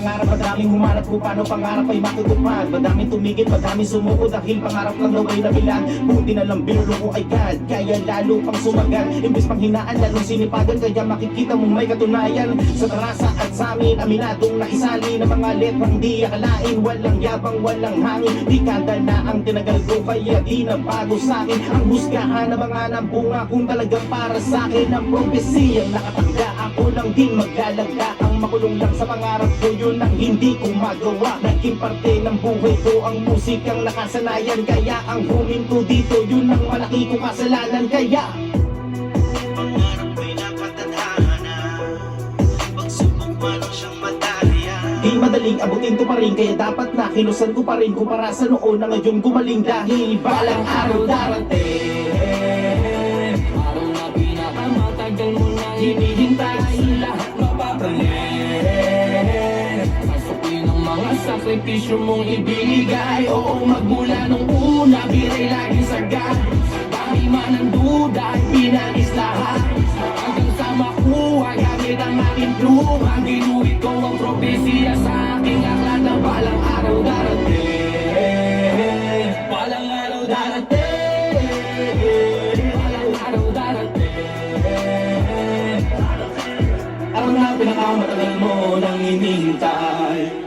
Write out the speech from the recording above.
pangarap, madaming humanap kung paano pangarap ay matutupad. Madaming tumigil, madaming sumuko dahil pangarap lang daw ay nabilan. Buti na lang binulo ko ay God, kaya lalo pang sumagal. Imbis pang hinaan, lalong sinipagan, kaya makikita mong may katunayan. Sa tarasa at sa amin, aminadong nakisali na mga letrang di akalain. Walang yabang, walang hangin, dekada na ang tinagal ko, kaya di na bago sa'kin ang husgahan ng mga nambunga kung talagang para sa'kin ang propesiyang nakatanda. Ako lang din maglalagda, ang makulong lang sa pangarap ko, yun ang hindi ko magawa. Naging parte ng buhay ko ang musikang nakasanayan, kaya ang huminto dito, yun ang malaki kong kasalanan. Kaya pangarap ko'y napatadhana, pagsubok man ang siyang madaya. Di madaling abutin to pa rin, kaya dapat na kinusan ko pa rin kumpara sa noon na ngayon gumaling. Dahil balang araw darating, araw na pinakamatagal mo na hinihintay, lahat mapapalin. Pasukin ang mga sakripisyo mong ibinigay. Oo, magmula nung una, biray lagi sagad. Dahil man ang duda, pinalis lahat. Hanggang sa makuha, gamit ang aking pluma. Ginuhit ko ang propesya sa aking aklat na balang araw darating. Balang araw darating, balang araw darating. araw na pinakamatagal mo nang hinihintay.